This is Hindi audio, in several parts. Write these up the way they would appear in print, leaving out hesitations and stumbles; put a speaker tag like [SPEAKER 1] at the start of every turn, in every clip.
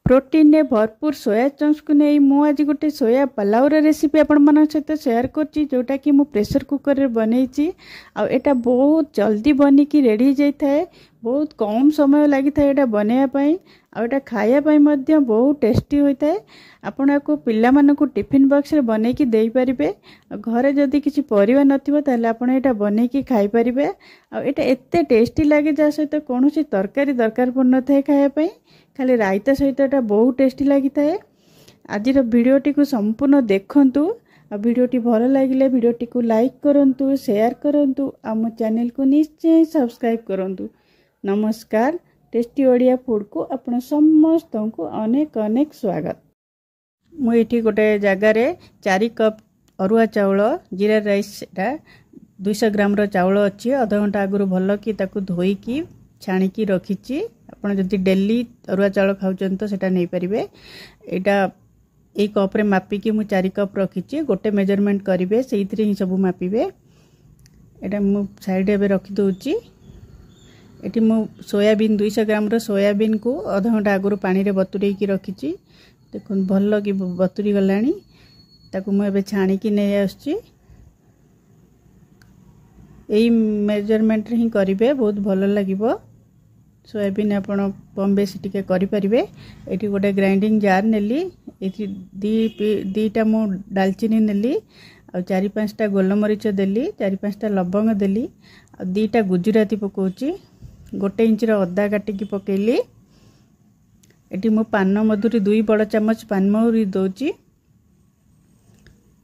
[SPEAKER 1] प्रोटीन ने भरपूर सोया चंक्स को नहीं मु आज गोटे सोया पलाउर रेसिपी आपण मन सहित शेयर करची जोटा कि मु प्रेशर कुकर रे बनैची आ एटा बहुत जल्दी बनिकी रेडी जाई थाए। बहुत कम समय लगी था एटा बनैया पई आ एटा खाया पई मध्य बहुत टेस्टी होई थाए। आपण को पिल्ला मन को टिफिन बॉक्स रे बनैकी देई परिबे। घरे जदी किछि परिवा नथिबो ताले आपण एटा बनैकी खाई परिबे। आ एटा एते टेस्टी लागे जा सहित कोनोसी तरकारी दरकार पन थाए खाया पई खाली रायता सहित एटा बहुत टेस्टी लगी थाए। आज भिडियोटी को संपूर्ण देखंतु आ भिडियोटी भल लगिले भिडियोटी को लाइक करंतु शेयर करंतु आ मो चैनल को निश्चय सब्सक्राइब करंतु। नमस्कार, टेस्टी ओडिया फूड को आपण समस्त को अनेक अनेक स्वागत। मु एठी गोटे जगह रे 4 कप अरुआ चाउल जीरा राइस 200 ग्राम रो चाउल अछि। आधा घंटा आगु भल कि ताकू धोई की छाणी की रखिची। आपण जदि डेली अरुआ चाउल खाउचन तो सेटा नहीं परिबे। एटा एक कप रे मापी की मु 4 कप रखिची। गोटे मेजरमेंट करिवे सेइथरे ही सब मापिबे। एटा मु साइड एबे रखि दोउची। एटी मु सोयाबीन 200 ग्राम रो सोयाबीन को आधा घंटा आगु पानी रे बतुरै की रखिची। देखुन भल कि बतुरी गलानी ताकू मु एबे छाणी की नै आछी। एई मेजरमेंट रे ही करिवे बहुत भल लागिवो। सोयाबीन आपण कम बेसी टिके करि परिबे। एटी गोटे ग्राइंडिंग जार नेली एटी दीटा मु दालचीनी नेली आ 4-5टा गोलमरीच देली 4-5टा लवंग देली आ 2टा गुजराती पकोची। 1 इंच रो अदा काटी की पकेली। एटी मु पान मधुरी 2 बड़ चम्मच पान मधुरी दोची।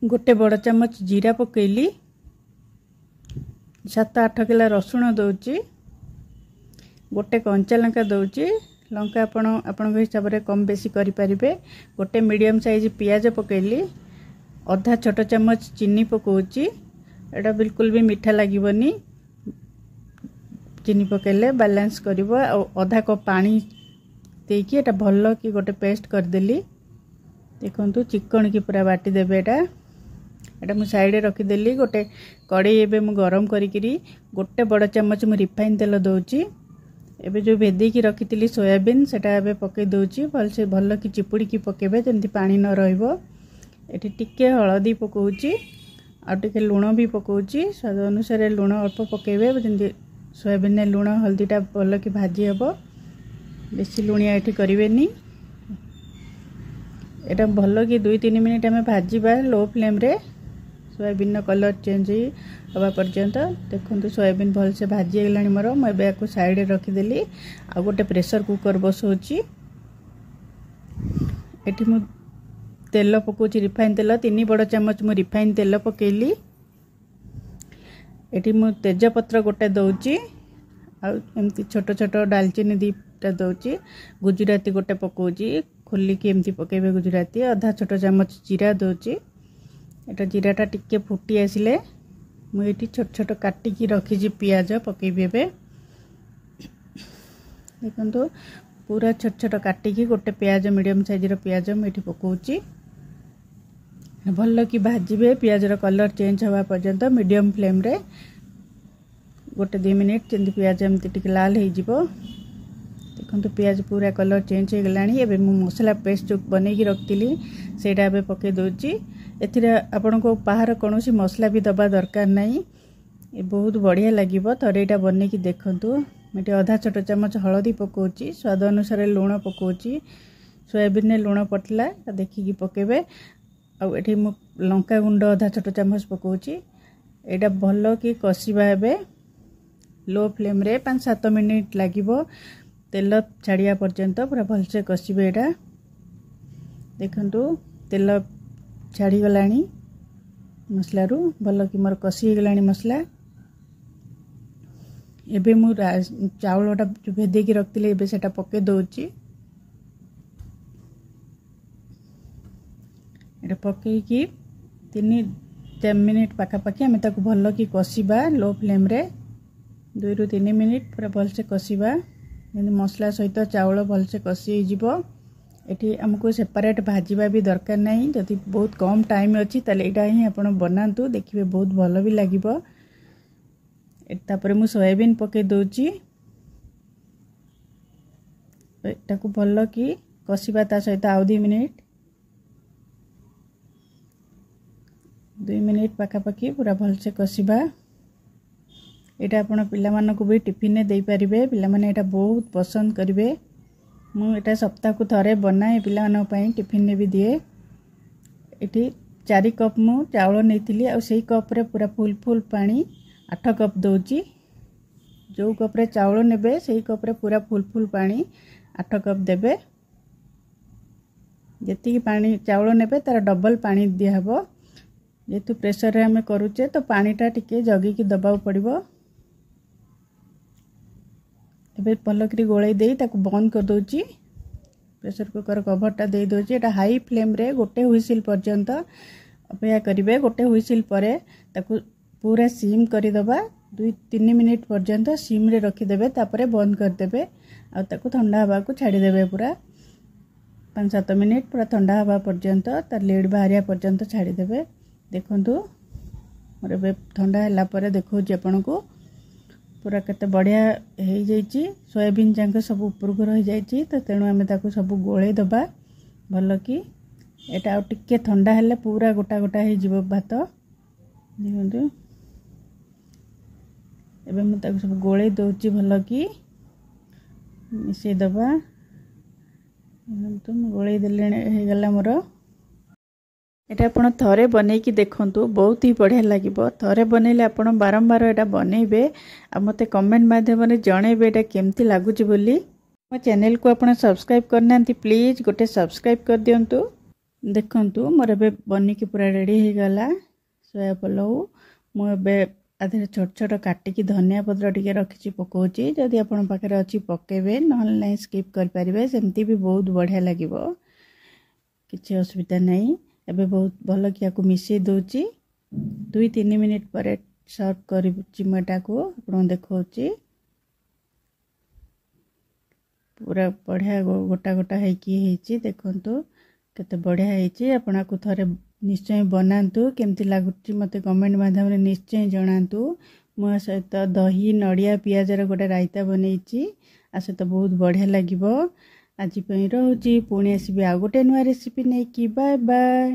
[SPEAKER 1] 1 बड़ चम्मच जीरा पकेली। 7-8 किला रसुण दोची। 1 कंचा लंका दोची। लंका आपण हिसाब रे कम बेसी करि परिबे। 1 मीडियम साइज प्याज पकेली। आधा छोटा चम्मच चीनी पकोची। एटा बिल्कुल भी मीठा लागिबनी। चीनी पकेले बैलेंस करिवो। आधा कप पानी देकी एटा भल्लो कि गोटे पेस्ट कर देली। देखंतु चिकन की पूरा बाटी देबे। एटा मु साइड रे रखि देली। गोटे कड़ाई एबे मु गरम करिकिरी 1 बड़ चम्मच मु रिफाइन तेल दोची। एबे जो भेदी की रखितिली सोयाबीन सेटा एबे पके दोची। भलसे भल्लो कि चिपुड़ी की पकेबे जेंति पानी न रहइबो। एठी टिके हळदी पकोची आ टिके लूण भी पकोची। स्वाद अनुसार लूण अल्प पकेबे जेंति सोयाबीन ने लूण हल्दीटा भल्लो कि भाजी हबो। बेसी लुणिया एठी करिवेनी। एटा भल्लो कि 2-3 मिनिट हमें भाजीबा लो फ्लेम रे सोयाबीन कलर चेंज हवा पर्यंत। देखंतु सोयाबीन भल से भाजी गलानी मोर। मैं एबे को साइड रे रखि देली आ गोटे प्रेशर कुकर बसौची। एठी मु तेल पकोची रिफाइन तेल 3 बड़ चम्मच मु रिफाइन तेल पकेली। एठी मु तेज पत्र गोटे दोची आ एमती छोट छोट दालचीनी 2टा दोची। गुजराती गोटे पकोची खोली की एमती पकेबे गुजराती। आधा छोट चम्मच जीरा दोची। एटा जीराटा टिके फुटी आसिले मु एठी छोट छोट काटी की रखी जी प्याज पकेबे। देखंतु पूरा छोट छोट काटी की गोटे प्याज मीडियम साइज रो प्याज मु एठी पकोची। भल्लो कि भाजीबे प्याज रो कलर चेंज हवा पर्यंत मीडियम फ्लेम रे गोटे 2 मिनिट जेंति प्याज एमती टिके लाल हे जिवो। देखंतु प्याज पूरा कलर चेंज हो गलानी। एबे मु मसाला पेस्ट जो बनै की रखतिली सेटा एबे पके दोची। एथिरे आपन को बाहर कोनोसी मसला भी दबा दरकार नहीं। ए बहुत बढ़िया लागिवो। थरेटा बनै की देखंतु। मेटे आधा छोट चम्मच हळदी पकोची। स्वाद अनुसार लूण पकोची। सोयाबीन ने लूण पटला देखि की पकेबे। आ एठी मु लंका गुंड आधा छोट चम्मच पकोची। एटा भल्लो कि कसिबा एबे लो फ्लेम रे 5-7 मिनिट लागिवो तेल छाड़िया पर्यंत पूरा भल से कसिबे। एटा देखंतु तेल छाड़ी गलानी मसला रु भल कि मोर कसी गलानी मसला। एबे मु चावलटा जो भेदे की रखतिले एबे सेटा पके दोची। एटा पके की 3-4 मिनिट पाखा पाखी हमें ताको भल कि कसिबा लो फ्लेम रे 2 ରୁ 3 मिनिट पूरा भल से कसिबा जेंति मसला सहित चावल भल से कसी जिवो। एठी हमको सेपरेट भाजीबा भी दरकार नहीं। जदि बहुत कम टाइम अच्छी ताले एटा ही आपण बनातु देखिबे बहुत भल भी लागिवो। एटा परे मु सोयाबीन पके दोची। एटा को भल कि कषिबा ता सहित आउ 2 मिनिट पाखापाखि पूरा भलसे कषिबा। एटा आपण पिलामानकु भी टिफिन ने देई परिबे, पिलामाने एटा बहुत पसंद करिवे। मु एटा सप्ताह को थरे बनाए पिलामानक पई टिफिन ने भी दिए। एठी 4 कप मु चावल नेइथिली आ सेही कप रे पूरा फुल पानी 8 कप दोची। जो कप रे चावल नेबे सेही कप रे पूरा फुल पानी 8 कप देबे। जेतिकी पानी चावल नेबे तार डबल पानी दिया हबो। जेतु प्रेशर रे हमें करूचे तो पानीटा टिके जगी की दबाव पड़िबो। एबे पलकरी गोळई देई ताकू बंद कर दोची। प्रेशर कुकर कवरटा दे दोची। एटा हाई फ्लेम रे गोटे हुइसिल पर्यंत अपेक्षा करिवे। गोटे हुइसिल परे ताकू पूरा सिम करि दबा। 2-3 मिनिट पर्यंत सिम रे रखि देबे, तापरे बंद कर देबे आ ताकू ठंडा हवा को छाड़ी देबे। पूरा 5-7 मिनिट पूरा ठंडा हवा पर्यंत तार लीड बाहरिया पर्यंत छाड़ी देबे। देखंतु मोर बे ठंडा हला परे देखौची आपनको पूरा केते बढ़िया हे जाईची। सोयाबीन जांक सब ऊपर को रह जाईची, तो तेणु आमे ताकू सब गोळे दबा भलो की। एटा आ टिके ठंडा हले पूरा गोटा गोटा हे जीव भात। देखंतु एबे मु ताकू सब गोळे दोची भलो की मिसे दबा। देखंतु मु गोळे देले हे गला मोर। एटा आपण थरे बनै की देखंतु बहुत ही बढ़िया लागिबो। थरे बनैले आपण बारंबार एटा बनैबे आ मते कमेंट माध्यम रे जणैबे एटा केमती लागुची बोली। मो चैनल को आपण सब्सक्राइब करनांती प्लीज गोटे सब्सक्राइब कर दियंतु। देखंतु मोर बे बनी की पूरा रेडी हे गला सोया पलाउ। मो बे आधे छोट छोट काटी की धनिया पत्र टिके रखिची पकोची। जदि आपण पाखरे अछि पकेबे, नहले नै स्किप कर परिबे। सेमती भी बहुत बढ़िया लागिबो, किछि असुविधा नै। एबे बहुत भल कि याकू मिसई दोची। 2-3 मिनिट पर सर्व करिछि मटा को आपण देखौची। पूरा बढ़िया गोटा गोटा है कि हेची। देखंतु केते बढ़िया हेची। आपण को थरे निश्चय बनांतु। केमती लागुची मते कमेंट माध्यम रे निश्चय जणांतु। मो सहित दही नडिया पियाज रे गोटे रायता बनैची। आ सहित बहुत बढ़िया लागिबो। आज पई रहूची, पुणी आसीबे आ गोटे नुआ रेसिपी नै की। Bye bye.